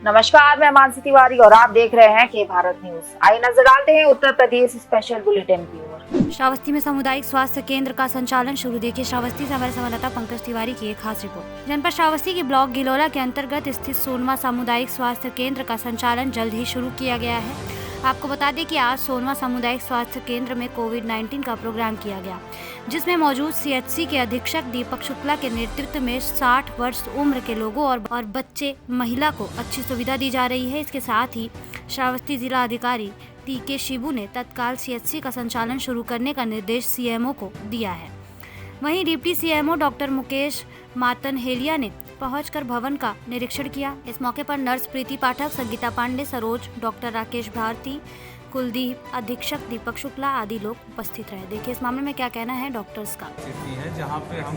नमस्कार, मैं मानसी तिवारी और आप देख रहे हैं के भारत न्यूज। आइए नजर डालते हैं उत्तर प्रदेश स्पेशल बुलेटिन की ओर। श्रावस्ती में सामुदायिक स्वास्थ्य केंद्र का संचालन शुरू। देखिए श्रावस्ती से हमारे संवाददाता पंकज तिवारी की एक खास रिपोर्ट। जनपद श्रावस्ती के ब्लॉक गिलोला के अंतर्गत स्थित सोनवा सामुदायिक स्वास्थ्य केंद्र का संचालन जल्द ही शुरू किया गया है। आपको बता दें कि आज सोनवा सामुदायिक स्वास्थ्य केंद्र में कोविड-19 का प्रोग्राम किया गया, जिसमें मौजूद सीएचसी के अधीक्षक दीपक शुक्ला के नेतृत्व में 60 वर्ष उम्र के लोगों और बच्चे महिला को अच्छी सुविधा दी जा रही है। इसके साथ ही श्रावस्ती जिला अधिकारी टीके शिबू ने तत्काल सीएचसी का संचालन शुरू करने का निर्देश सीएमओ को दिया है। वहीं deputy CMO doctor Mukesh Matanhelia ने पहुंचकर भवन का निरीक्षण किया। इस मौके पर नर्स प्रीति पाठक, संगीता पांडे, सरोज, डॉक्टर राकेश भारती, कुलदीप, अधीक्षक दीपक शुक्ला आदि लोग उपस्थित रहे। देखिए इस मामले में क्या कहना है डॉक्टर्स का। स्थिति है जहाँ पे हम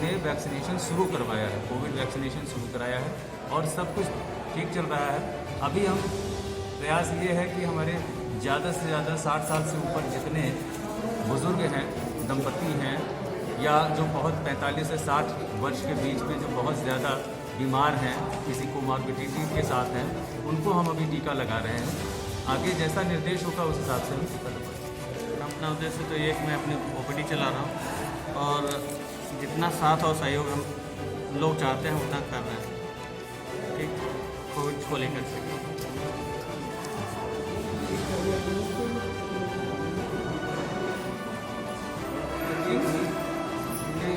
ने वैक्सीनेशन शुरू करवाया है, कोविड वैक्सीनेशन शुरू कराया है और सब कुछ ठीक चल रहा है। अभी हम प्रयास ये है कि हमारे ज़्यादा से ज़्यादा 60 साल से ऊपर जितने बुज़ुर्ग हैं, दंपति हैं या जो बहुत 45 से 60 वर्ष के बीच में जो बहुत ज़्यादा बीमार हैं, किसी कोमॉर्बिडिटी के साथ हैं, उनको हम अभी टीका लगा रहे हैं। आगे जैसा निर्देश होगा उस हिसाब से हम टीका लगवाएंगे। अपना उद्देश्य तो एक मैं अपने ओपीडी चला रहा हूँ और जितना साथ और सहयोग हम लोग चाहते हैं उतना कर रहे हैं, ठीक, कोविड को लेकर से।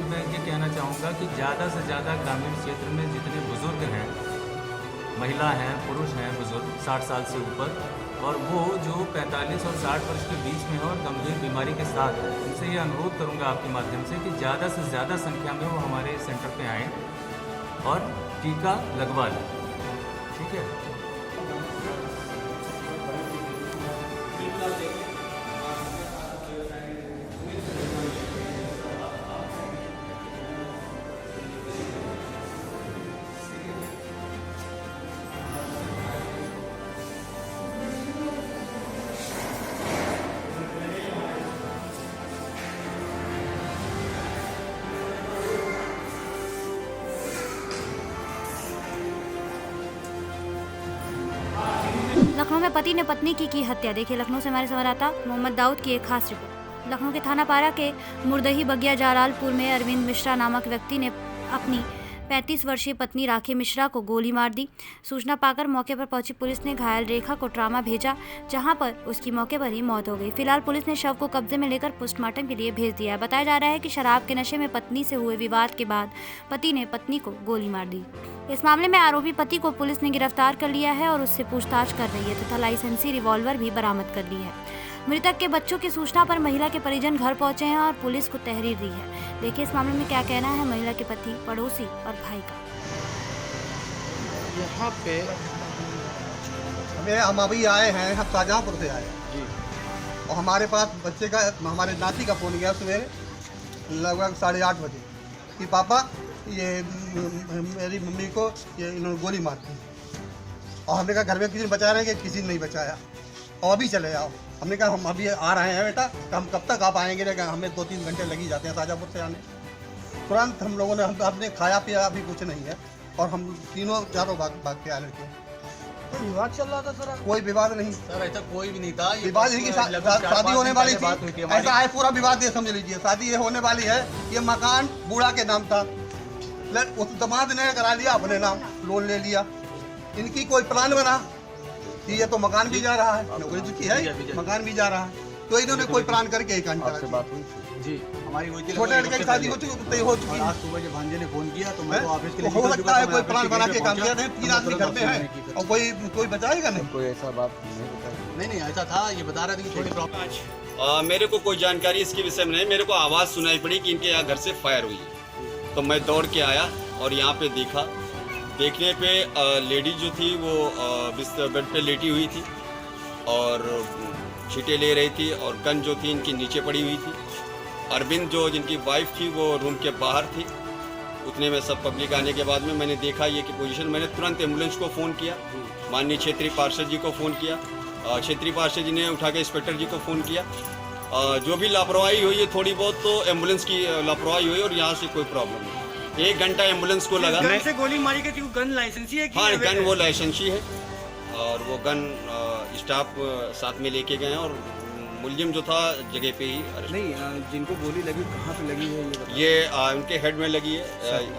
मैं ये कहना चाहूँगा कि ज़्यादा से ज़्यादा ग्रामीण क्षेत्र में जितने बुज़ुर्ग हैं, महिला हैं, पुरुष हैं, बुज़ुर्ग 60 साल से ऊपर, और वो जो 45 और 60 वर्ष के बीच में है और गंभीर बीमारी के साथ है, उनसे ये अनुरोध करूँगा आपके माध्यम से कि ज़्यादा से ज़्यादा संख्या में वो हमारे सेंटर पे आएँ और टीका लगवा लें। ठीक है। लखनऊ में पति ने पत्नी की हत्या। देखिए लखनऊ से हमारे संवाददाता मोहम्मद दाऊद की एक खास रिपोर्ट। लखनऊ के थाना पारा के मुर्दही बगिया जालालपुर में अरविंद मिश्रा नामक व्यक्ति ने अपनी 35 वर्षीय पत्नी राखी मिश्रा को गोली मार दी। सूचना पाकर मौके पर पहुंची पुलिस ने घायल रेखा को ट्रामा भेजा, जहां पर उसकी मौके पर ही मौत हो गई। फिलहाल पुलिस ने शव को कब्जे में लेकर पोस्टमार्टम के लिए भेज दिया है। बताया जा रहा है कि शराब के नशे में पत्नी से हुए विवाद के बाद पति ने पत्नी को गोली मार दी। इस मामले में आरोपी पति को पुलिस ने गिरफ्तार कर लिया है और उससे पूछताछ कर रही है तथा लाइसेंसी रिवॉल्वर भी बरामद कर ली है। मृतक के बच्चों की सूचना पर महिला के परिजन घर पहुंचे हैं और पुलिस को तहरीर दी है। देखिए इस मामले में क्या कहना है महिला के पति, पड़ोसी और भाई का। यहाँ पे हम अभी आए हैं, हम शाहजहाँपुर से आए हैं जी, और हमारे पास बच्चे का, हमारे नाती का फ़ोन गया सुबह लगभग 8:30 बजे कि पापा ये मेरी मम्मी को ये इन्होंने गोली मार दी। और हमने कहा घर में किसी ने बचा रहे हैं कि किसी ने नहीं बचाया, और अभी चले आओ। हमने कहा हम अभी आ रहे हैं बेटा, तो हम कब तक आप आएंगे? लेकिन हमें 2-3 घंटे लग ही जाते हैं शाहजहाँपुर से आने। तुरंत हम लोगों ने हमने खाया पिया अभी कुछ नहीं है, और हम चारों भाग के आए लड़के। तो विवाद चल रहा था सर? कोई विवाद नहीं सर, ऐसा कोई भी नहीं था। विवाद नहीं, शादी होने वाली थी, ऐसा है पूरा विवाद। ये समझ लीजिए शादी ये होने वाली है। ये मकान बूढ़ा के नाम था, उस दामाद ने करा लिया अपने नाम, लोन ले लिया। इनकी कोई प्लान बना कि ये तो मकान भी जा रहा है, नौकरी तो की है, मकान भी जा रहा है, तो इन्होंने कोई प्लान करके एक बात हुई जी, हमारी हुई थी। छोटे लड़के की शादी हो चुकी आज सुबह जब भांजे ने फोन किया तो मैं तो ऑफिस के लिए हो सकता है कोई प्लान बना के काम किया। 3 आदमी घर में है और कोई बचाएगा नहीं। कोई ऐसा बात नहीं ऐसा था। ये बता रहे थे कि थोड़ी प्रॉब्लम। मेरे को कोई जानकारी इसके विषय में नहीं। मेरे को आवाज़ सुनाई पड़ी कि इनके यहाँ घर से फायर हुई है, तो मैं दौड़ के आया और यहाँ पे देखा। देखने पे लेडी जो थी वो बिस्तर बेड पे लेटी हुई थी और छींटे ले रही थी, और गन जो थी इनकी नीचे पड़ी हुई थी। अरविंद जो जिनकी वाइफ थी वो रूम के बाहर थी। उतने में सब पब्लिक आने के बाद में मैंने देखा ये की पोजीशन। मैंने तुरंत एम्बुलेंस को फ़ोन किया, माननीय क्षेत्रीय पार्षद जी को फ़ोन किया। क्षेत्रीय पार्षद जी ने उठा के इंस्पेक्टर जी को फ़ोन किया। जो भी लापरवाही हुई है थोड़ी बहुत, तो एम्बुलेंस की लापरवाही हुई और यहाँ से कोई प्रॉब्लम नहीं। 1 घंटा एम्बुलेंस को लगा। गन से गोली मारी गई थी, गन लाइसेंसी है कि हाँ, अवैध गन है? वो लाइसेंसी है और वो गन स्टाफ साथ में लेके गए हैं और मुलजिम जो था जगह पे ही अरेस्ट। नहीं, जिनको गोली लगी कहाँ पे लगी है ये बताओ। ये उनके हेड में लगी है,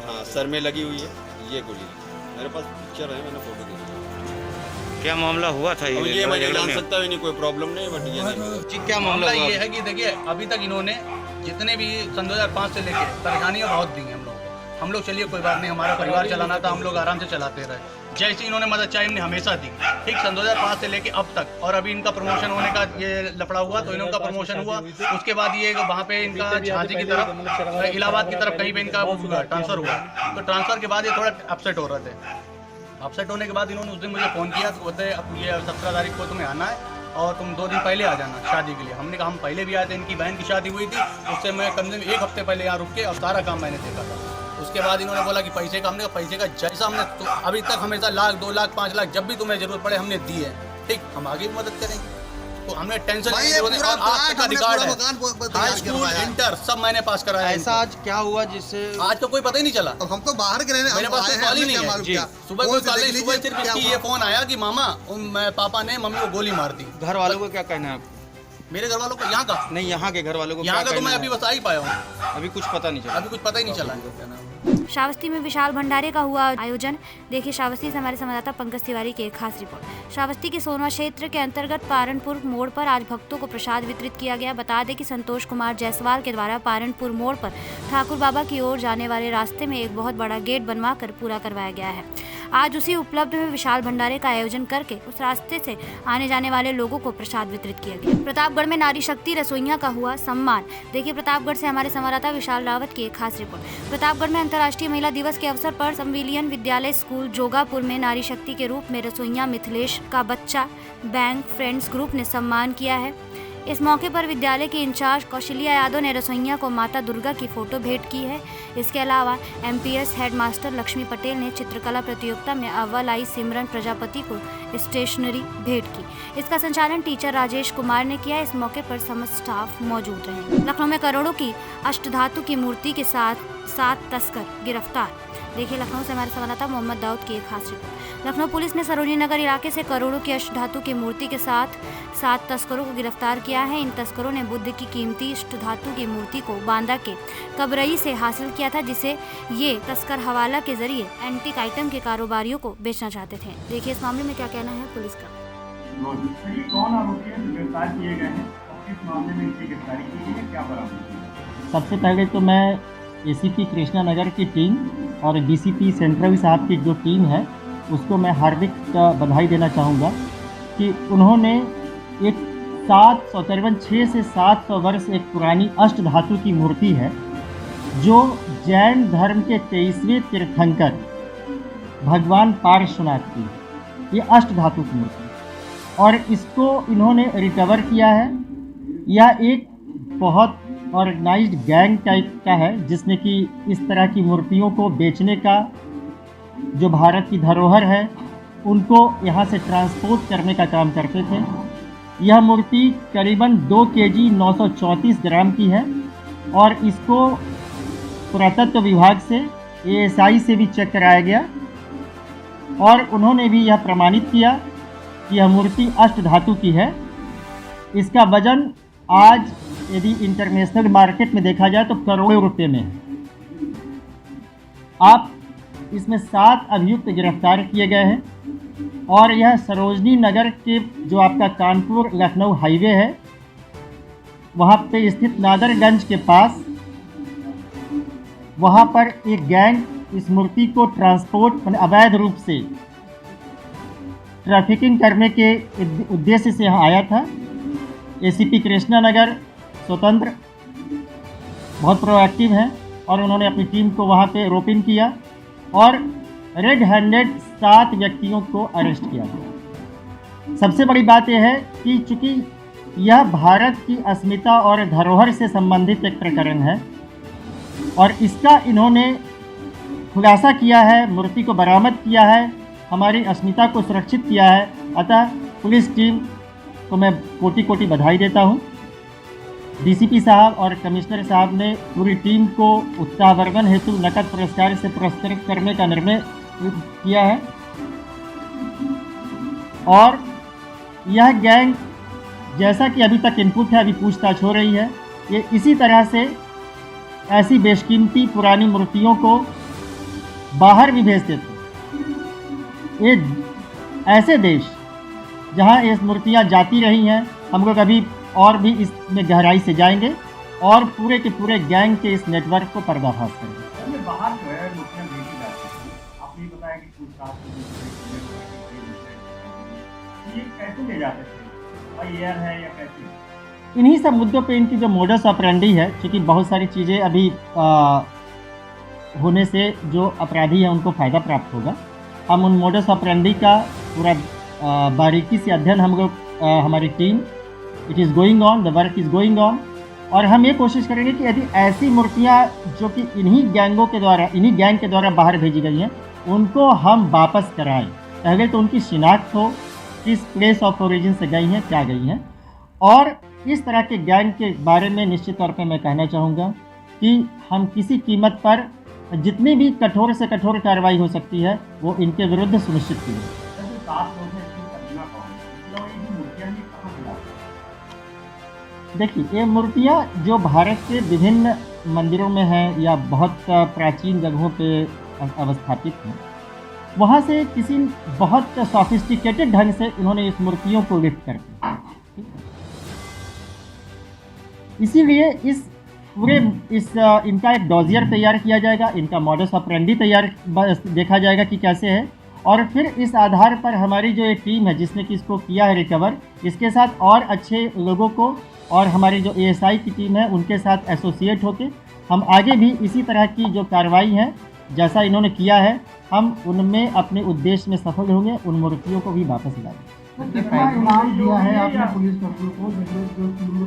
हाँ सर में लगी हुई है ये गोली। मेरे पास पिक्चर है, मैंने फोटो देखी। क्या मामला हुआ था अब ये मैं नहीं जान में? सकता, नहीं कोई प्रॉब्लम नहीं, बट ये नहीं। जी, क्या मामला मामला हुआ? ये है कि देखिए अभी तक इन्होंने जितने भी सन 2005 से लेके परेशानियां बहुत दी हैं हम लोग चलिए कोई बात नहीं, हमारा परिवार चलाना था, हम लोग आराम से चलाते रहे। जैसे इन्होंने मदद चाहिए हमने हमेशा दी, ठीक। सन 2005 से लेके अब तक, और अभी इनका प्रमोशन होने का ये लफड़ा हुआ तो इनका प्रमोशन हुआ, उसके बाद ये वहाँ पे इनका झांसी की तरफ, इलाहाबाद की तरफ कहीं पे इनका ट्रांसफर हुआ। तो ट्रांसफर के बाद ये थोड़ा अपसेट हो रहे थे। अपसेट होने के बाद इन्होंने उस दिन मुझे फ़ोन किया तो बोलते अब ये 17 तारीख को तुम्हें आना है और तुम 2 दिन पहले आ जाना शादी के लिए। हमने कहा हम पहले भी आए थे, इनकी बहन की शादी हुई थी, उससे मैं कम से कम 1 हफ्ते पहले यहाँ रुक के और सारा काम मैंने देखा था। उसके बाद इन्होंने बोला कि पैसे का, हमने कहा पैसे का जैसा हमने तो अभी तक हमेशा 1 लाख 2 लाख 5 लाख जब भी तुम्हें जरूरत पड़े हमने दी है, ठीक। हम आगे भी मदद करेंगे, तो हमने टेंशन भाई नहीं ये लेनी है। पूरा और आज तक का रिकॉर्ड है, मकान हाई स्कूल इंटर सब मैंने पास कराया है ऐसा इनको। आज क्या हुआ जिससे आज तो कोई पता ही नहीं चला। अब हम तो बाहर के रहने मेरे पास तो कॉल ही नहीं है जी। सुबह कोई कॉल नहीं, सुबह सिर्फ इसकी ये फोन आया कि मामा पापा ने मम्मी को गोली मार दी। घर वालों को क्या कहना है? मेरे घर वालों को यहाँ का नहीं, यहाँ के घर वालों को यहाँ क्या का तो मैं कहना अभी है? बस आ ही पाया हूँ, अभी कुछ पता नहीं चला। अभी कुछ पता ही नहीं चला। श्रावस्ती में विशाल भंडारे का हुआ आयोजन। देखिए श्रावस्ती से हमारे संवाददाता पंकज तिवारी की एक खास रिपोर्ट। श्रावस्ती के सोनवा क्षेत्र के अंतर्गत पारणपुर मोड़ पर आज भक्तों को प्रसाद वितरित किया गया। बता दें कि संतोष कुमार जायसवाल के द्वारा पारणपुर मोड़ पर ठाकुर बाबा की ओर जाने वाले रास्ते में एक बहुत बड़ा गेट बनवाकर पूरा करवाया गया है। आज उसी उपलब्ध में विशाल भंडारे का आयोजन करके उस रास्ते से आने जाने वाले लोगों को प्रसाद वितरित किया गया। प्रतापगढ़ में नारी शक्ति रसोइया का हुआ सम्मान। देखिए प्रतापगढ़ से हमारे संवाददाता विशाल रावत की एक खास रिपोर्ट। प्रतापगढ़ में अंतर्राष्ट्रीय महिला दिवस के अवसर पर संविलियन विद्यालय स्कूल जोगापुर में नारी शक्ति के रूप में रसोइया मिथिलेश का बच्चा बैंक फ्रेंड्स ग्रुप ने सम्मान किया है। इस मौके पर विद्यालय के इंचार्ज कौशल्या यादव ने रसोइया को माता दुर्गा की फोटो भेंट की है। इसके अलावा एमपीएस हेडमास्टर लक्ष्मी पटेल ने चित्रकला प्रतियोगिता में अव्वल आई सिमरन प्रजापति को स्टेशनरी भेंट की। इसका संचालन टीचर राजेश कुमार ने किया। इस मौके पर समस्त स्टाफ मौजूद रहे। लखनऊ में करोड़ों की अष्टधातु की मूर्ति के साथ 7 तस्कर गिरफ्तार। देखिए लखनऊ से हमारे संवाददाता मोहम्मद दाऊद की एक खास रिपोर्ट। लखनऊ पुलिस ने सरोजनी नगर इलाके से करोड़ों की अष्टधातु की मूर्ति के साथ 7 तस्करों को गिरफ्तार किया है। इन तस्करों ने बुद्ध की कीमती अष्टधातु की मूर्ति को बांदा के कबरई से हासिल किया था, जिसे ये तस्कर हवाला के जरिए एंटीक आइटम के कारोबारियों को बेचना चाहते थे। देखिए इस मामले में क्या कहना है पुलिस का। कौन आरोपी हैं जो गिरफ्तार किए गए हैं और किस मामले में इनकी गिरफ्तारी की गई है, क्या बरामद? सबसे पहले तो मैं एसीपी कृष्णा नगर की टीम और डीसीपी सेंट्रल साहब की जो टीम है उसको मैं हार्दिक बधाई देना चाहूँगा कि उन्होंने एक 6 से 700 वर्ष एक पुरानी अष्टधातु की मूर्ति है जो जैन धर्म के 23वें तीर्थंकर भगवान पार्श्वनाथ की, ये अष्टधातु की मूर्ति, और इसको इन्होंने रिकवर किया है। यह एक बहुत ऑर्गेनाइज्ड गैंग टाइप का है जिसने कि इस तरह की मूर्तियों को बेचने का, जो भारत की धरोहर है उनको यहाँ से ट्रांसपोर्ट करने का काम करते थे। यह मूर्ति करीबन 2 केजी 934 ग्राम की है और इसको पुरातत्व विभाग से ASI से भी चेक कराया गया और उन्होंने भी यह प्रमाणित किया कि यह मूर्ति अष्टधातु की है। इसका वजन आज यदि इंटरनेशनल मार्केट में देखा जाए तो करोड़ों रुपए में है। आप इसमें 7 अभियुक्त गिरफ्तार किए गए हैं और यह सरोजनी नगर के जो आपका कानपुर लखनऊ हाईवे है वहाँ पे स्थित नादरगंज के पास, वहाँ पर एक गैंग इस मूर्ति को ट्रांसपोर्ट अवैध रूप से ट्रैफिकिंग करने के उद्देश्य से यहाँ आया था। एसीपी कृष्णा नगर स्वतंत्र बहुत प्रोएक्टिव हैं और उन्होंने अपनी टीम को वहाँ पे रोप इन किया और रेड हैंडेड 7 व्यक्तियों को अरेस्ट किया गया। सबसे बड़ी बात यह है कि चूँकि यह भारत की अस्मिता और धरोहर से संबंधित एक प्रकरण है और इसका इन्होंने खुलासा किया है, मूर्ति को बरामद किया है, हमारी अस्मिता को सुरक्षित किया है। अतः पुलिस टीम को मैं कोटि कोटि बधाई देता हूँ। डीसीपी साहब और कमिश्नर साहब ने पूरी टीम को उत्साहवर्धन हेतु नकद पुरस्कार से पुरस्कृत करने का निर्णय किया है। और यह गैंग, जैसा कि अभी तक इनपुट है, अभी पूछताछ हो रही है, ये इसी तरह से ऐसी बेशकीमती पुरानी मूर्तियों को बाहर भी भेज देते। ये ऐसे देश जहाँ ये मूर्तियाँ जाती रही हैं, हम लोग अभी और भी इसमें गहराई से जाएंगे और पूरे के पूरे गैंग के इस नेटवर्क को पर्दाफाश करेंगे। बाहर जो है मूर्तियाँ भेजी जाती थी, आपने बताया कि पूछताछ ये कैसे ले जाते थे, भाई एयर है या कैसे? इन्हीं सब मुद्दों पे इनकी जो मोडस ऑपरेंडी है, क्योंकि बहुत सारी चीज़ें अभी होने से जो अपराधी हैं उनको फ़ायदा प्राप्त होगा। हम उन मोडस ऑपरेंडी का पूरा बारीकी से अध्ययन हम लोग, हमारी team, it is going on, the work is going on, और हम ये कोशिश करेंगे कि यदि ऐसी मूर्तियाँ जो कि इन्हीं गैंग के द्वारा बाहर भेजी गई हैं, उनको हम वापस कराएं। पहले तो उनकी शिनाख्त हो, किस प्लेस ऑफ ओरिजिन से गई हैं, क्या गई हैं। और इस तरह के गैंग के बारे में निश्चित तौर पे मैं कहना चाहूँगा कि हम किसी कीमत पर जितनी भी कठोर से कठोर कार्रवाई हो सकती है वो इनके विरुद्ध सुनिश्चित की जाए। देखिए, ये मूर्तियाँ जो भारत के विभिन्न मंदिरों में हैं या बहुत प्राचीन जगहों पे अवस्थापित हैं, वहाँ से किसी बहुत सॉफिस्टिकेटेड ढंग से इन्होंने इस मूर्तियों को लिफ्ट कर दिया। इसीलिए इनका एक डॉजियर तैयार किया जाएगा, इनका मॉडस ऑपरेंडी देखा जाएगा कि कैसे है, और फिर इस आधार पर हमारी जो एक टीम है जिसने कि इसको किया है रिकवर, इसके साथ और अच्छे लोगों को और हमारी जो एएसआई की टीम है उनके साथ एसोसिएट होकर हम आगे भी इसी तरह की जो कार्रवाई है जैसा इन्होंने किया है, हम उनमें अपने उद्देश्य में सफल होंगे, उन मूर्तियों को भी वापस लाएंगे। कितना इनाम दिया है आपने पुलिस को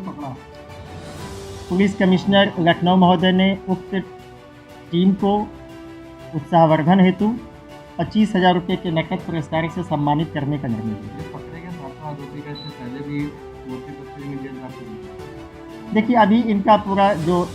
पकड़ा? पुलिस कमिश्नर लखनऊ महोदय ने उक्त टीम को उत्साहवर्धन हेतु 25,000 रुपये के नकद पुरस्कार से सम्मानित करने का निर्णय लिया। देखिए, अभी इनका पूरा जो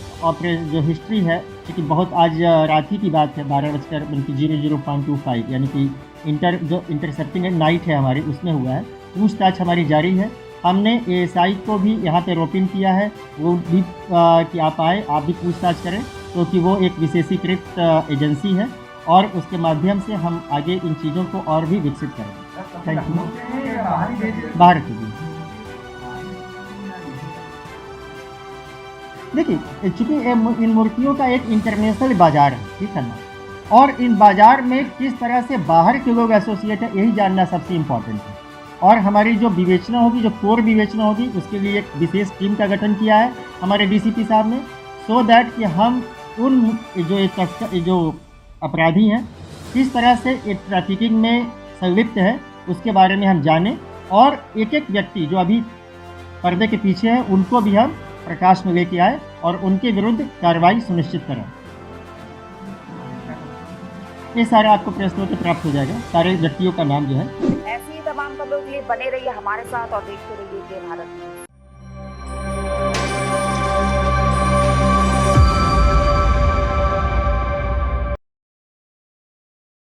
हिस्ट्री है, क्योंकि बहुत आज रात ही की बात है, 12:00 यानी कि इंटरसेप्टिंग नाइट है हमारी, उसमें हुआ है। पूछताछ हमारी जारी है। हमने एएसआई को भी यहाँ पे रोपिन किया है, वो भी कि आप आए, आप भी पूछताछ करें, क्योंकि वो एक विशेषीकृत एजेंसी है और उसके माध्यम से हम आगे इन चीज़ों को और भी विकसित करेंगे। Thank you. बाहर के लिए देखिए, चूँकि इन मूर्तियों का एक इंटरनेशनल बाज़ार है, ठीक है ना, और इन बाज़ार में किस तरह से बाहर के लोग एसोसिएट है, यही जानना सबसे इम्पॉर्टेंट है। और हमारी जो विवेचना होगी, जो कोर विवेचना होगी, उसके लिए एक विशेष टीम का गठन किया है हमारे डीसीपी साहब ने, सो दैट कि हम उन जो अपराधी हैं किस तरह से एक ट्रैफिकिंग में संलिप्त है उसके बारे में हम जानें, और एक एक व्यक्ति जो अभी पर्दे के पीछे हैं उनको भी हम प्रकाश में लेके आए और उनके विरुद्ध कार्रवाई सुनिश्चित करें। ये सारा आपको प्रेस नोट प्राप्त हो जाएगा, सारे व्यक्तियों का नाम जो है। ऐसी ही तमाम खबरों के लिए बने रहिए हमारे साथ और देखते रहिए भारत।